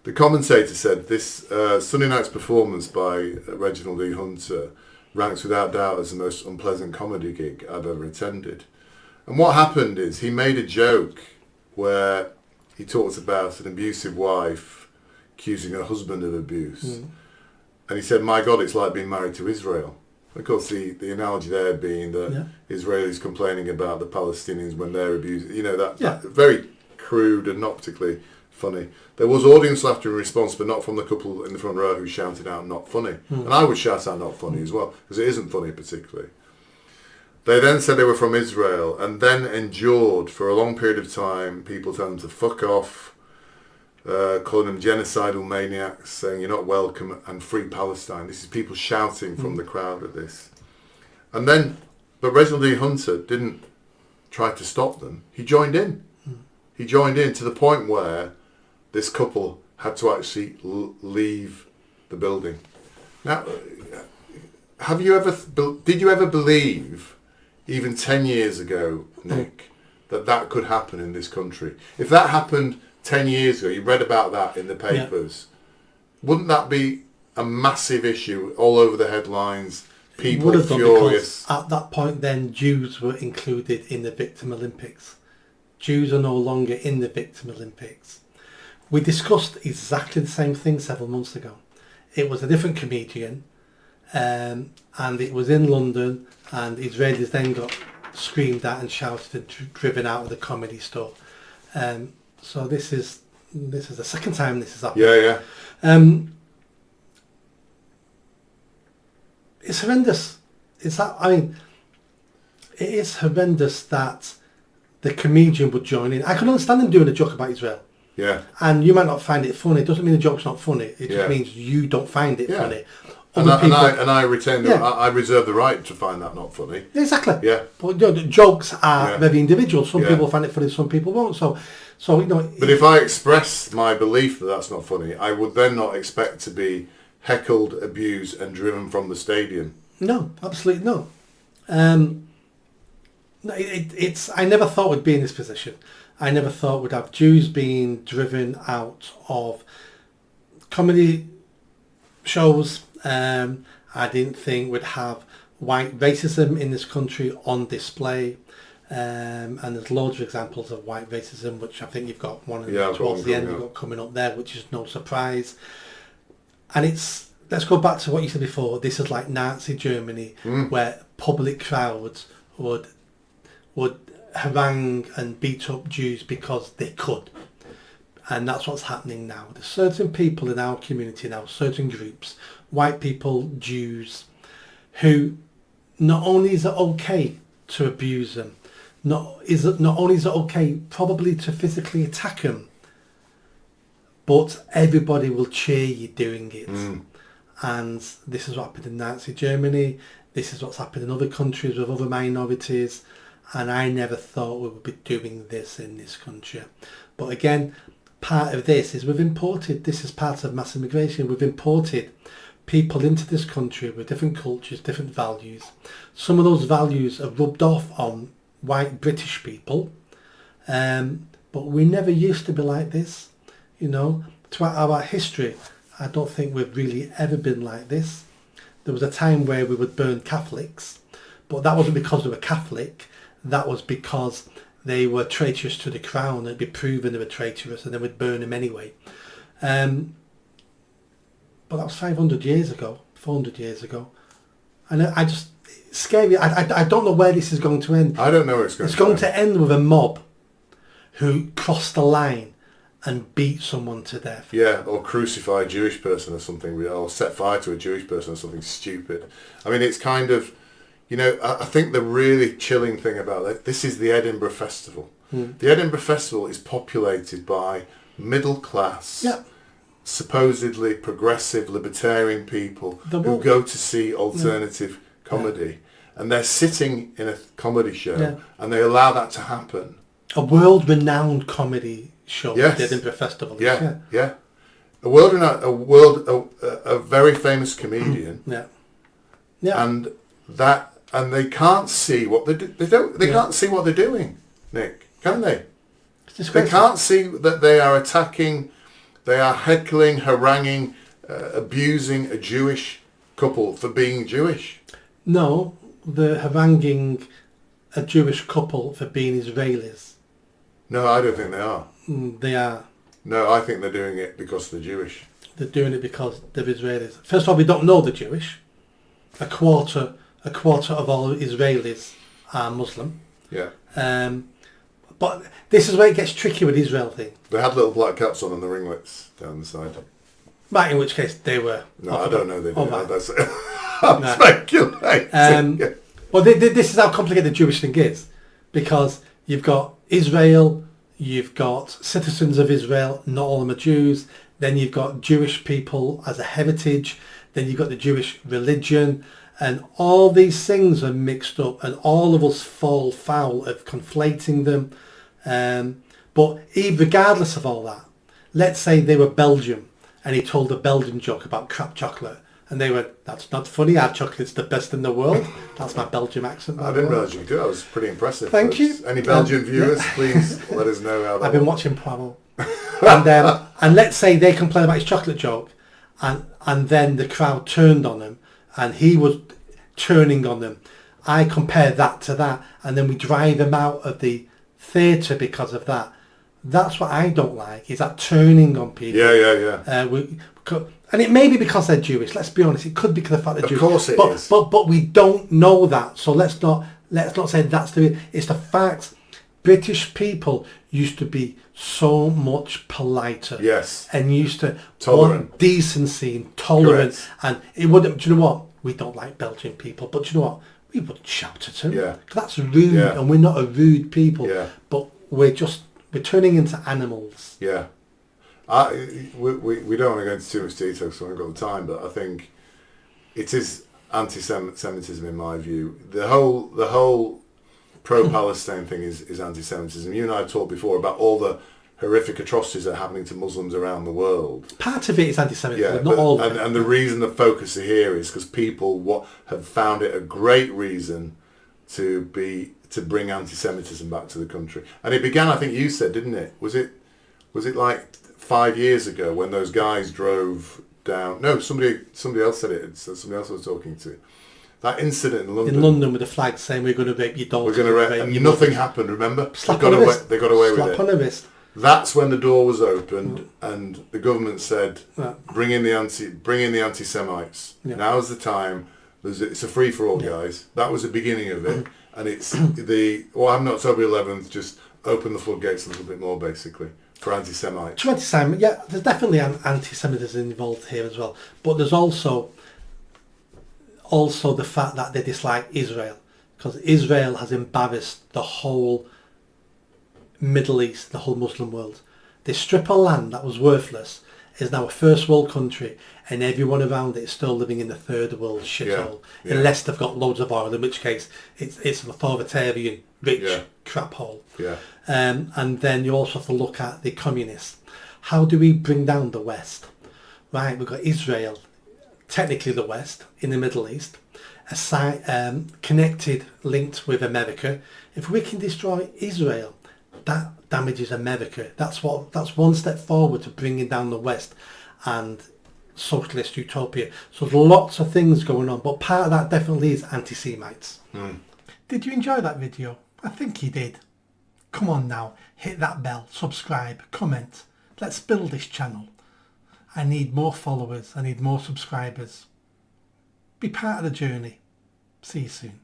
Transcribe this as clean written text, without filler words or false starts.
The commentator said this Sunday night's performance by Reginald E. Hunter ranks without doubt as the most unpleasant comedy gig I've ever attended. And what happened is he made a joke where he talks about an abusive wife accusing her husband of abuse. And he said, my God, it's like being married to Israel. Of course, the analogy there being that Israelis complaining about the Palestinians when they're abused. That very crude and not particularly funny. There was audience laughter in response, but not from the couple in the front row who shouted out not funny. And I would shout out not funny as well, because it isn't funny particularly. They then said they were from Israel, and then endured for a long period of time people telling them to fuck off, calling them genocidal maniacs, saying you're not welcome, and free Palestine. This is people shouting from the crowd at this. But Reginald D. Hunter didn't try to stop them. He joined in. He joined in to the point where this couple had to actually leave the building. Now, did you ever believe, even 10 years ago, Nick, that could happen in this country? If that happened 10 years ago, you read about that in the papers, wouldn't that be a massive issue all over the headlines? People furious. At that point then, Jews were included in the Victim Olympics. Jews are no longer in the Victim Olympics. We discussed exactly the same thing several months ago. It was a different comedian, and it was in London, and Israelis then got screamed at and shouted and driven out of the Comedy Store. So this is the second time this has happened. Yeah. It's horrendous. It is horrendous that the comedian would join in. I can understand him doing a joke about Israel. Yeah. And you might not find it funny. It doesn't mean the joke's not funny. It just means you don't find it funny. And I retain I reserve the right to find that not funny. Exactly. Yeah. But the jokes are very individual. Some people find it funny, some people won't. So But if I express my belief that that's not funny, I would then not expect to be heckled, abused, and driven from the stadium. No, absolutely not. I never thought we'd be in this position. I never thought we'd have Jews being driven out of comedy shows. I didn't think we'd have white racism in this country on display. And there's loads of examples of white racism, which I think you've got one towards the end you've got coming up there, which is no surprise. And let's go back to what you said before. This is like Nazi Germany, where public crowds would harangue and beat up Jews because they could. And that's what's happening now. There's certain people in our community now, certain groups, white people, Jews, who not only is it okay to abuse them, not only is it okay probably to physically attack them, but everybody will cheer you doing it. And this is what happened in Nazi Germany. This is what's happened in other countries with other minorities. And I never thought we would be doing this in this country. But again, part of this is this is part of mass immigration. We've imported people into this country with different cultures, different values. Some of those values are rubbed off on white British people. But we never used to be like this. Throughout our history, I don't think we've really ever been like this. There was a time where we would burn Catholics, but that wasn't because they were Catholic. That was because they were traitorous to the crown. It'd be proven they were traitorous, and then we'd burn them anyway. But that was 500 years ago, 400 years ago. And it's scary. I don't know where this is going to end. I don't know where it's going to end. It's going to end with a mob who crossed the line and beat someone to death. Yeah, or crucify a Jewish person or something, or set fire to a Jewish person or something stupid. I mean, it's kind of... I think the really chilling thing about it, this is the Edinburgh Festival. The Edinburgh Festival is populated by middle class, supposedly progressive, libertarian people who go to see alternative comedy. And they're sitting in a comedy show and they allow that to happen. A world-renowned comedy show, the Edinburgh Festival. Yeah. A very famous comedian. And they can't see what they can't see what they're doing, Nick, can they? They can't see that they are attacking They are heckling, haranguing, abusing a Jewish couple for being Jewish. No, they're haranguing a Jewish couple for being Israelis. No, I don't think they are. They are. No, I think they're doing it because they're Jewish. They're doing it because they're Israelis. First of all, we don't know they're Jewish. A quarter of all Israelis are Muslim. Yeah. But this is where it gets tricky with the Israel thing. They had little black caps on and the ringlets down the side. Right, in which case they were... No, I don't know they did. Right. That's I'm speculating. Well, this is how complicated the Jewish thing is. Because you've got Israel, you've got citizens of Israel, not all of them are Jews. Then you've got Jewish people as a heritage. Then you've got the Jewish religion. And all these things are mixed up, and all of us fall foul of conflating them. But regardless of all that, let's say they were Belgium, and he told a Belgian joke about crap chocolate, and they went, "That's not funny. Our chocolate's the best in the world." That's my Belgian accent. I didn't realise you could do it. That was pretty impressive. Thank you. Any Belgian viewers, please let us know how that I've been watching Poirot. And let's say they complain about his chocolate joke, and then the crowd turned on him, and he was turning on them. I compare that to that, and then we drive him out of the theatre because of that. That's what I don't like, is that turning on people. Yeah. And it may be because they're Jewish. Let's be honest. It could be because the fact they're Jewish. Of course it is. But we don't know that. So let's not say that's the... It's the fact. British people used to be so much politer. Yes. And used to Tolerant. want decency and tolerance. Correct. And it wouldn't... Do you know what? We don't like Belgian people. But do you know what? We wouldn't shout at them. Yeah. That's rude. Yeah. And we're not a rude people. Yeah. But we're turning into animals. Yeah. We don't want to go into too much detail because we haven't got the time, but I think it is anti-Semitism in my view. The whole pro-Palestine thing is anti-Semitism. You and I have talked before about all the horrific atrocities that are happening to Muslims around the world. Part of it is anti-Semitism, Yeah, not all of it. And the reason the focus here is because people have found it a great reason to bring anti-Semitism back to the country. And it began, I think you said, didn't it? Was it like 5 years ago when those guys drove down? No, somebody else said it. It's somebody else I was talking to. That incident in London. In London with the flag saying we're going to rape your daughter. We're going to rape, and nothing happened. Remember? They got away with it. Slap on the wrist. That's when the door was opened, and the government said, "Bring in the anti-Semites. Yeah. Now's the time. It's a free for all, guys." That was the beginning of it, and it's what happened on October 11th. Just open the floodgates a little bit more, basically, for anti-Semites. Yeah, there's definitely anti-Semitism involved here as well, but there's also the fact that they dislike Israel, because Israel has embarrassed the whole Middle East, the whole Muslim world. This strip of land that was worthless is now a first world country, and everyone around it is still living in the third world shithole, unless they've got loads of oil, in which case it's an authoritarian, rich crap hole. Yeah. And then you also have to look at the communists. How do we bring down the West? Right, we've got Israel, technically the West, in the Middle East, connected, linked with America. If we can destroy Israel, that damages America. That's one step forward to bringing down the West and socialist utopia. So there's lots of things going on, but part of that definitely is anti-Semites. Did you enjoy that video? I think you did. Come on now, hit that bell, subscribe, comment. Let's build this channel. I need more followers, I need more subscribers. Be part of the journey. See you soon.